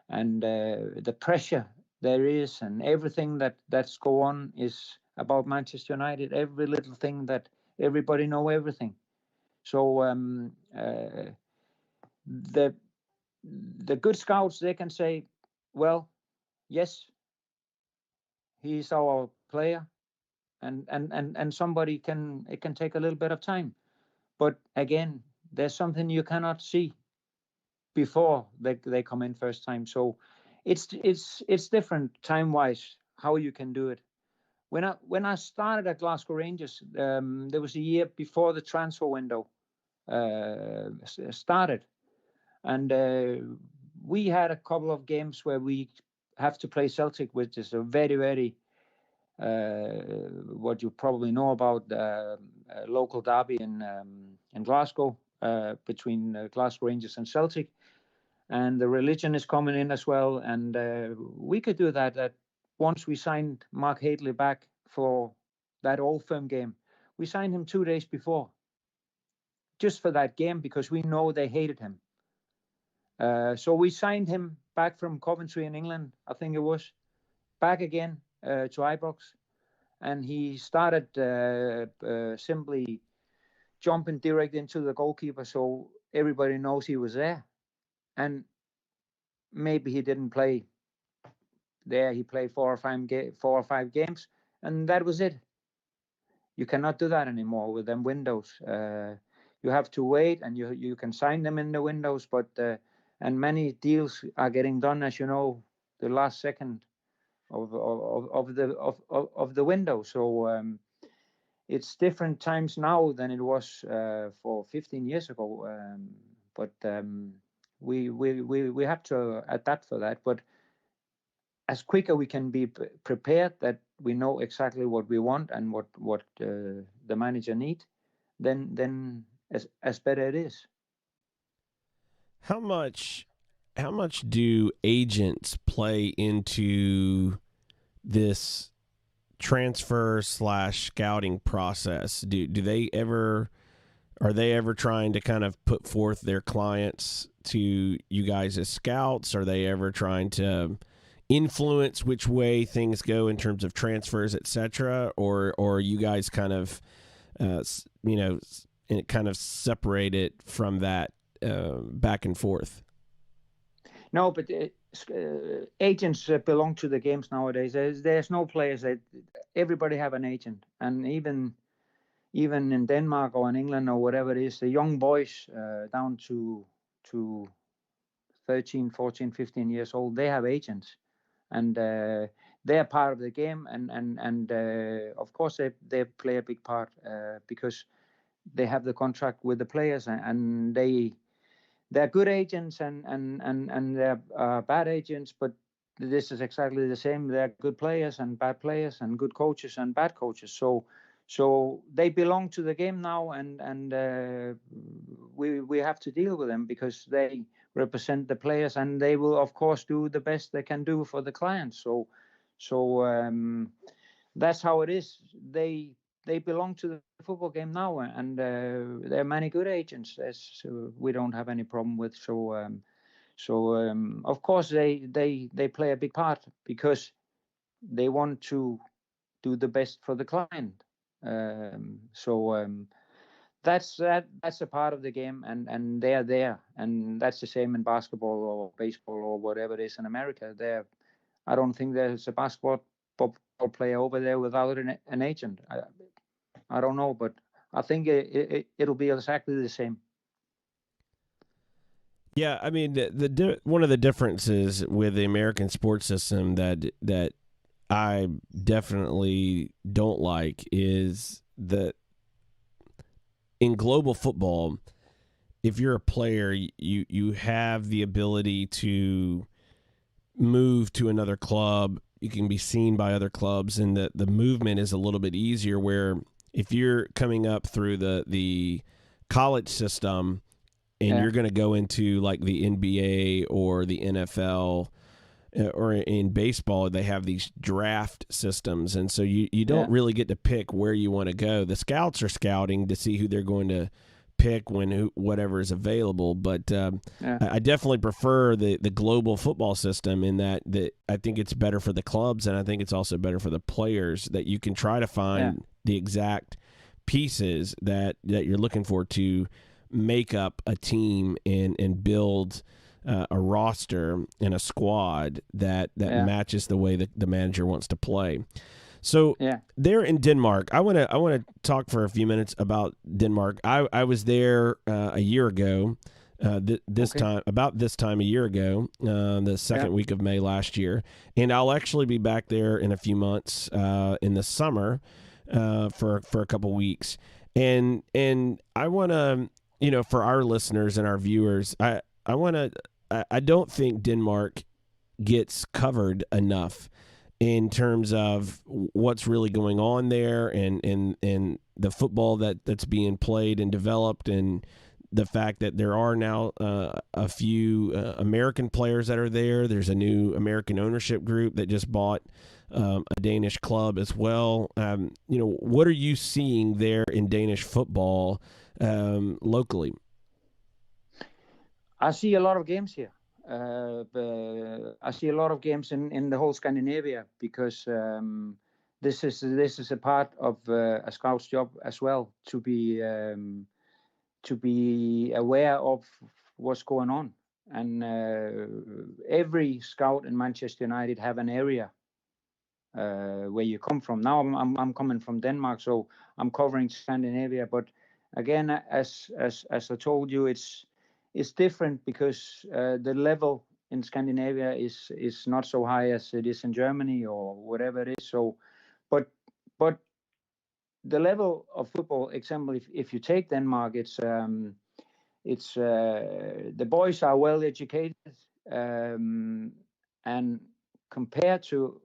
and the pressure there is, and everything that's go on is about Manchester United. Every little thing that everybody know everything. So the good scouts, they can say, well, yes, he's our player, and somebody can, it can take a little bit of time, but again, there's something you cannot see before they come in first time. So it's different time wise how you can do it. When I started at Glasgow Rangers, there was a year before the transfer window started, and we had a couple of games where we have to play Celtic, which is a very, very what you probably know about, local derby in Glasgow, between Glasgow Rangers and Celtic, and the religion is coming in as well. And we could do that. That once we signed Mark Hadley back for that Old Firm game, we signed him 2 days before, just for that game, because we know they hated him. So we signed him back from Coventry in England, I think it was, back again to Ibrox, and he started simply jumping direct into the goalkeeper, so everybody knows he was there. And maybe he didn't play there. He played 4 or 5 games, and that was it. You cannot do that anymore with them windows. You have to wait, and you can sign them in the windows, but and many deals are getting done, as you know, the last second of the window. So it's different times now than it was for 15 years ago. But we have to adapt for that. But as quicker we can be prepared, that we know exactly what we want and what the manager need, then as better it is. How much do agents play into this transfer / scouting process? Do they ever, are they ever trying to kind of put forth their clients to you guys as scouts? Are they ever trying to influence which way things go in terms of transfers, etc., or you guys kind of kind of separate it from that back and forth? No, but agents belong to the games nowadays. There's no players that everybody have an agent, and even in Denmark or in England or whatever it is, the young boys down to 13, 14, 15 years old, they have agents, and they're part of the game, and of course they play a big part because they have the contract with the players, and they're good agents and they're bad agents, but this is exactly the same. They're good players and bad players, and good coaches and bad coaches. So they belong to the game now, and we have to deal with them because they represent the players, and they will of course do the best they can do for the clients. So that's how it is. They belong to the football game now, and there are many good agents as we don't have any problem with. So of course they play a big part because they want to do the best for the client. That's a part of the game, and they're there, and that's the same in basketball or baseball or whatever it is in America. I don't think there's a basketball player over there without an agent. I don't know, but I think it'll be exactly the same. Yeah, I mean, one of the differences with the American sports system that I definitely don't like is that in global football, if you're a player, you have the ability to move to another club. You can be seen by other clubs, and the movement is a little bit easier. Where if you're coming up through the college system and you're going to go into like the NBA or the NFL, or in baseball, they have these draft systems. And so you don't really get to pick where you want to go. The scouts are scouting to see who they're going to pick whatever is available. But I definitely prefer the global football system in that I think it's better for the clubs, and I think it's also better for the players, that you can try to find the exact pieces that you're looking for to make up a team and build a roster and a squad that matches the way that the manager wants to play. So there in Denmark, I want to talk for a few minutes about Denmark. I was there a year ago, about this time a year ago, the second week of May last year, and I'll actually be back there in a few months in the summer for a couple weeks, and I want to, for our listeners and our viewers, I don't think Denmark gets covered enough in terms of what's really going on there, and the football that's being played and developed, and the fact that there are now a few American players that are there. There's a new American ownership group that just bought a Danish club as well. What are you seeing there in Danish football locally? I see a lot of games here. I see a lot of games in the whole Scandinavia, because this is a part of a scout's job as well, to be aware of what's going on. And every scout in Manchester United have an area where you come from. Now I'm coming from Denmark, so I'm covering Scandinavia. But again, as I told you, it's different, because the level in Scandinavia is not so high as it is in Germany or whatever it is. So, but the level of football, example, if you take Denmark, it's the boys are well educated, and compared to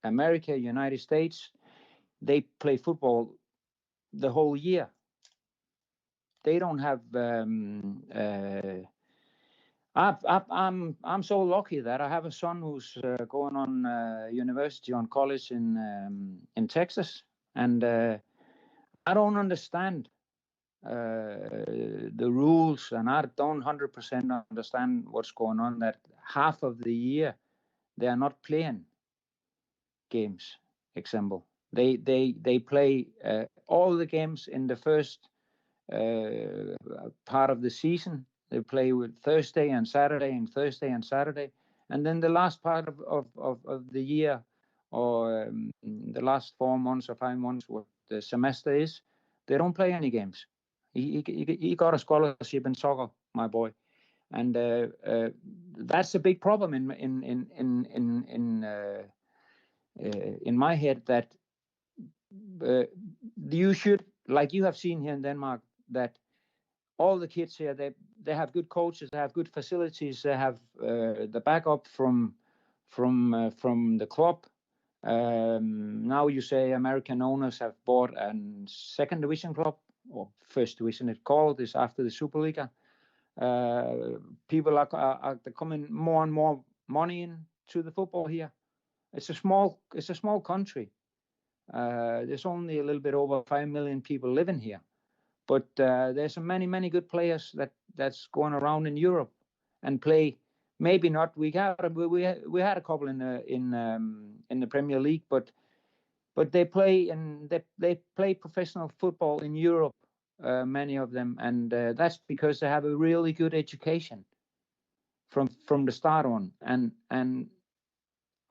America, United States, they play football the whole year. They don't have. I'm so lucky that I have a son who's going on university, on college in Texas, and I don't understand the rules, and I don't 100% understand what's going on. That half of the year they are not playing games. Example, they play all the games in the first part of the season. They play with Thursday and Saturday, and Thursday and Saturday, and then the last part of the year, or the last 4 months or 5 months, what the semester is, they don't play any games. He got a scholarship in soccer, my boy, and that's a big problem in my head, that you should, like you have seen here in Denmark, that all the kids here, they have good coaches, they have good facilities, they have the backup from the club. Now you say American owners have bought a second division club, or first division it called, is after the Superliga. People are coming more and more money into the football here. It's a small country. There's only a little bit over 5 million people living here, but there's many good players that's going around in Europe and play. Maybe not. We had a couple in the Premier League, but they play, and they play professional football in Europe. Many of them, and that's because they have a really good education from the start on, and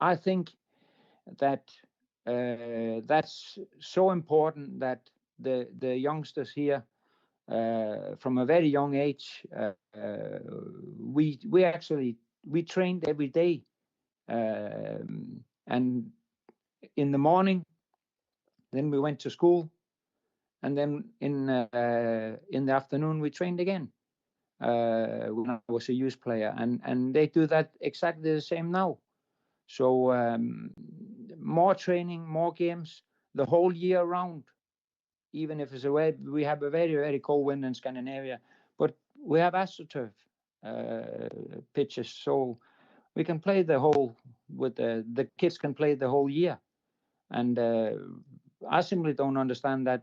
I think that that's so important, that the youngsters here, from a very young age, we trained every day, and in the morning, then we went to school, and then in the afternoon we trained again, when I was a youth player, and they do that exactly the same now. So more training, more games, the whole year round. even if we have a very, very cold wind in Scandinavia, but we have AstroTurf pitches, so we can play the kids can play the whole year. And I simply don't understand that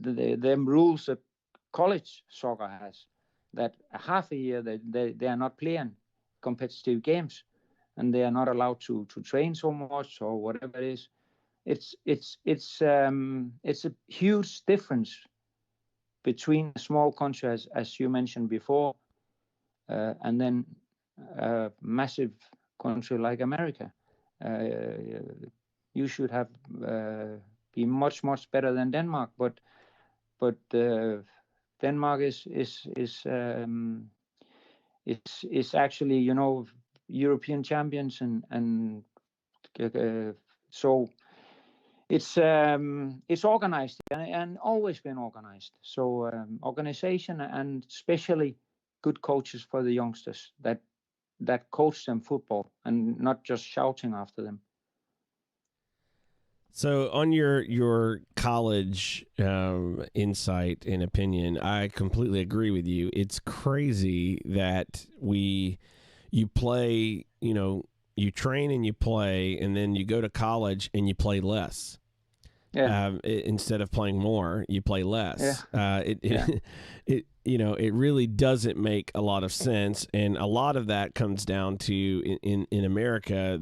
them rules that college soccer has, that half a year they are not playing competitive games, and they are not allowed to train so much or whatever it is. It's a huge difference between a small country, as you mentioned before, and then a massive country like America. You should have be much better than Denmark, but Denmark is actually, European champions, and so it's organized, and always been organized. So organization, and especially good coaches for the youngsters that coach them football and not just shouting after them. So, on your college insight and opinion, I completely agree with you. It's crazy that you play, you train and you play, and then you go to college and you play less. Yeah. Instead of playing more, you play less. Yeah. It really doesn't make a lot of sense, and a lot of that comes down to in America,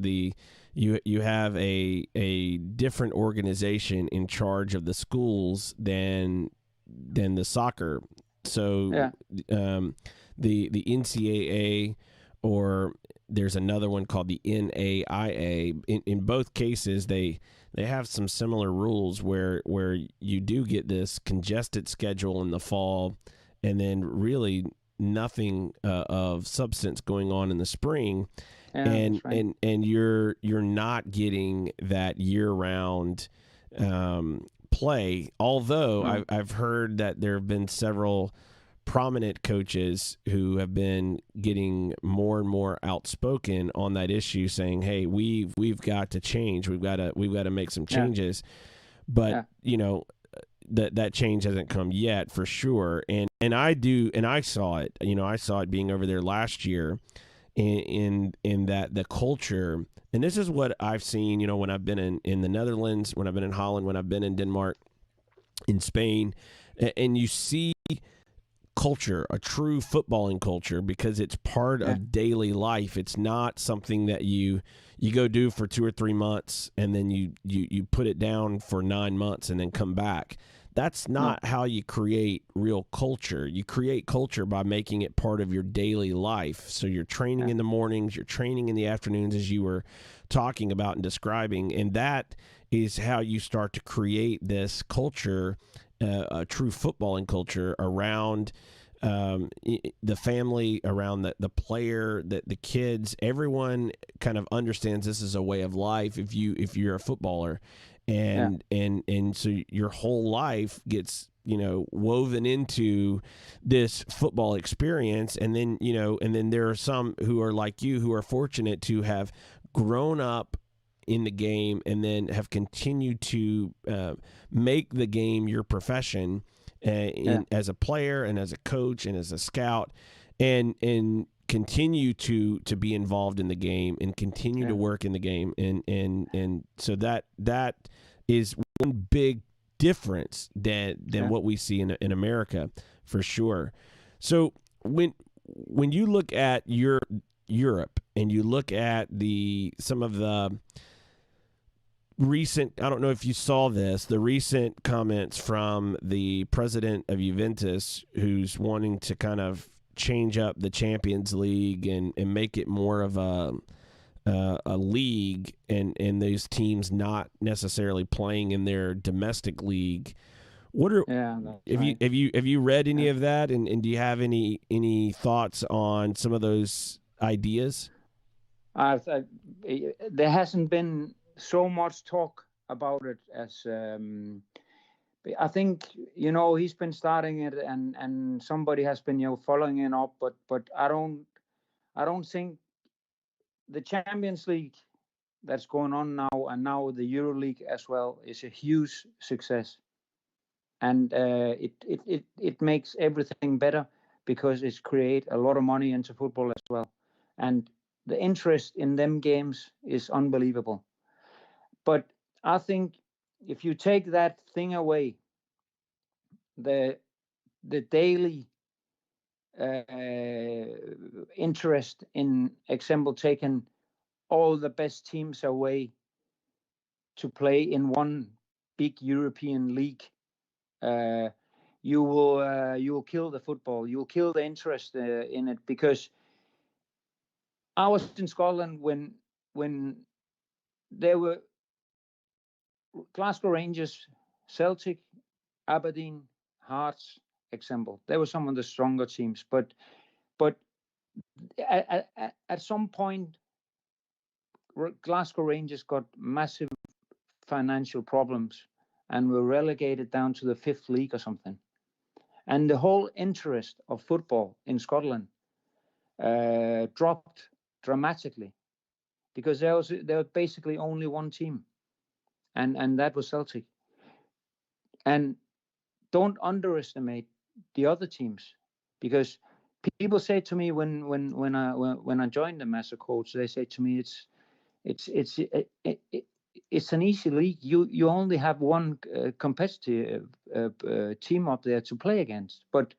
you have a different organization in charge of the schools than the soccer. So the NCAA, or there's another one called the NAIA. In both cases, they have some similar rules where you do get this congested schedule in the fall, and then really nothing of substance going on in the spring. Yeah, and right. and you're not getting that year-round play. Although I've heard that there have been several prominent coaches who have been getting more and more outspoken on that issue, saying, "Hey, we've got to change. We've got to make some changes." But that change hasn't come yet, for sure. And I saw it. I saw it being over there last year, in that the culture. And this is what I've seen. When I've been in the Netherlands, when I've been in Holland, when I've been in Denmark, in Spain, and you see culture, a true footballing culture, because it's part of daily life. It's not something that you go do for 2 or 3 months and then you put it down for 9 months and then come back. That's not how you create real culture. You create culture by making it part of your daily life. So you're training in the mornings, you're training in the afternoons, as you were talking about and describing, and that is how you start to create this culture, a true footballing culture around the family, around the player, the kids. Everyone kind of understands this is a way of life if you're a footballer, and so your whole life gets woven into this football experience. And then there are some who are like you, who are fortunate to have grown up in the game and then have continued to make the game your profession, as a player and as a coach and as a scout, and continue to be involved in the game and continue to work in the game, and so that is one big difference than what we see in America, for sure. So when you look at Europe, and you look at some of the recent, I don't know if you saw this, the recent comments from the president of Juventus, who's wanting to kind of change up the Champions League and make it more of a league, and those teams not necessarily playing in their domestic league. What are have you read any of that, and do you have any thoughts on some of those ideas? There hasn't been so much talk about it as I think he's been starting it, and somebody has been following it up, but I don't think the Champions League that's going on now, and now the Euro League as well, is a huge success. and it makes everything better because it's create a lot of money into football as well, and the interest in them games is unbelievable. But I think if you take that thing away, the daily interest in example taking all the best teams away to play in one big European league, uh, you will kill the football. You will kill the interest in it, because I was in Scotland when there were Glasgow Rangers, Celtic, Aberdeen, Hearts. Example, they were some of the stronger teams, but at some point, Glasgow Rangers got massive financial problems and were relegated down to the fifth league or something. And the whole interest of football in Scotland dropped dramatically, because there was basically only one team, and that was Celtic. And don't underestimate the other teams, because people say to me when I joined them as a coach, they say to me it's it's an easy league. You only have one competitive team up there to play against. But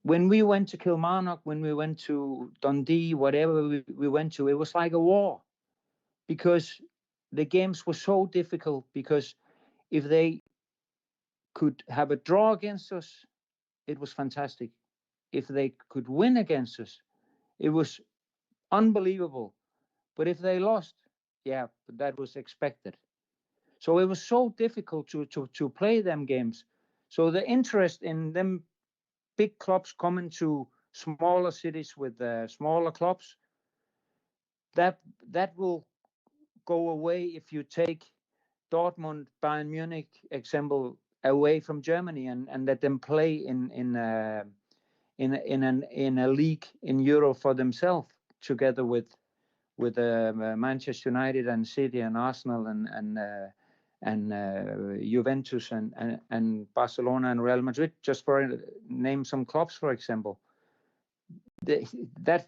when we went to Kilmarnock, when we went to Dundee, whatever we went to, it was like a war, because the games were so difficult. Because if they could have a draw against us, it was fantastic. If they could win against us, it was unbelievable. But if they lost, yeah, that was expected. So it was so difficult to play them games. So the interest in them big clubs coming to smaller cities with smaller clubs, that will go away if you take Dortmund, Bayern Munich example away from Germany, and let them play in a league in Europe for themselves, together with Manchester United and City and Arsenal and Juventus and Barcelona and Real Madrid, just for name some clubs, for example. That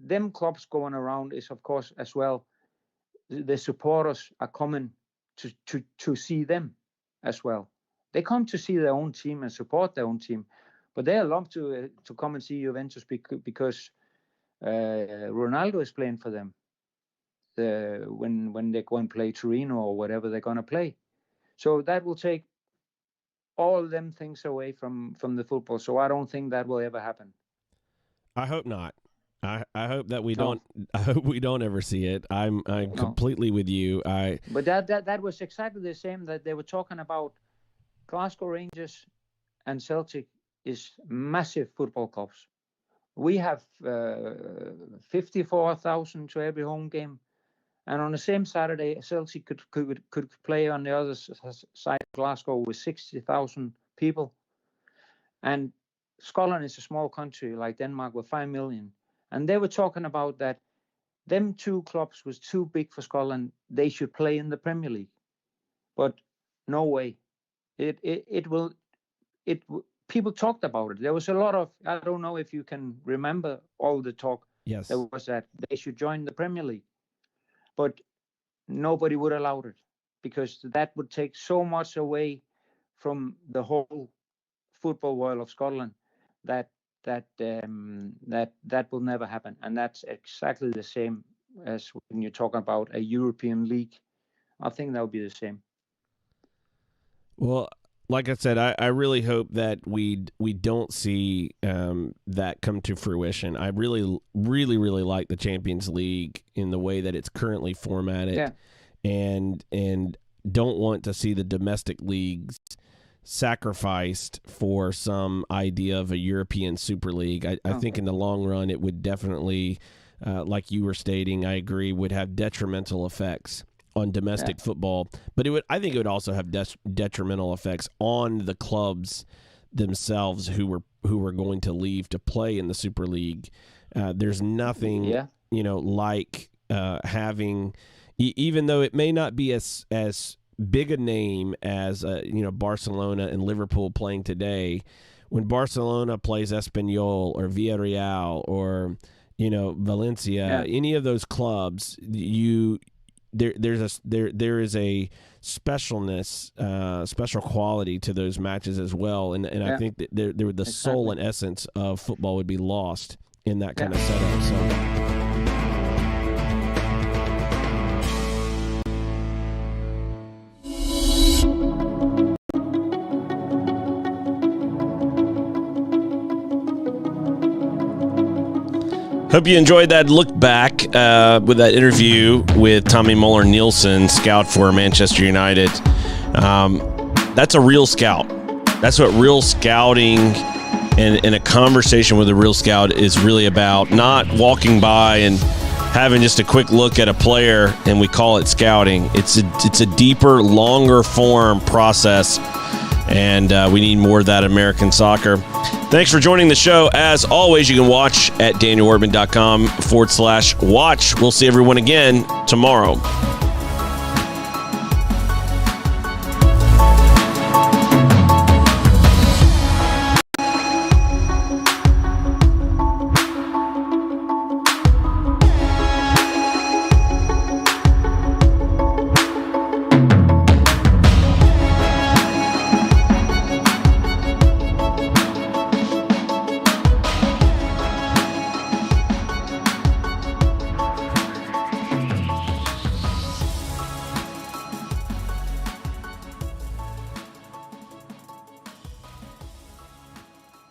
them clubs going around is, of course, as well, the supporters are coming to see them as well. They come to see their own team and support their own team, but they love to come and see Juventus because Ronaldo is playing for them. When they go and play Torino or whatever they're going to play, so that will take all them things away from the football. So I don't think that will ever happen. I hope not. I hope that we No. don't. I hope we don't ever see it. I'm No. completely with you. But that was exactly the same that they were talking about. Glasgow Rangers and Celtic is massive football clubs. We have 54,000 to every home game, and on the same Saturday, Celtic could play on the other side of Glasgow with 60,000 people. And Scotland is a small country like Denmark with 5 million. And they were talking about that them two clubs was too big for Scotland. They should play in the Premier League. But no way. People talked about it. There was a lot of, I don't know if you can remember all the talk. Yes. There was that they should join the Premier League. But nobody would allow it, because that would take so much away from the whole football world of Scotland that will never happen. And that's exactly the same as when you're talking about a European league. I think that would be the same. Well, like I said, I really hope that we don't see that come to fruition. I really like the Champions League in the way that it's currently formatted, Yeah. and don't want to see the domestic leagues sacrificed for some idea of a European Super League. I think in the long run it would definitely, like you were stating, I agree, would have detrimental effects on domestic football, but I think it would also have detrimental effects on the clubs themselves who were going to leave to play in the Super League. There's nothing, like having, even though it may not be as big a name as Barcelona and Liverpool playing today, when Barcelona plays Espanyol or Villarreal or Valencia, any of those clubs, there is a specialness, special quality to those matches as well, and I think that the soul and essence of football would be lost in that kind of setup. So. Hope you enjoyed that look back with that interview with Tommy Muller-Nielsen, scout for Manchester United. That's a real scout. That's what real scouting and a conversation with a real scout is really about. Not walking by and having just a quick look at a player and we call it scouting. It's a deeper, longer form process, and we need more of that in American soccer. Thanks for joining the show. As always, you can watch at danielworkman.com/watch. We'll see everyone again tomorrow.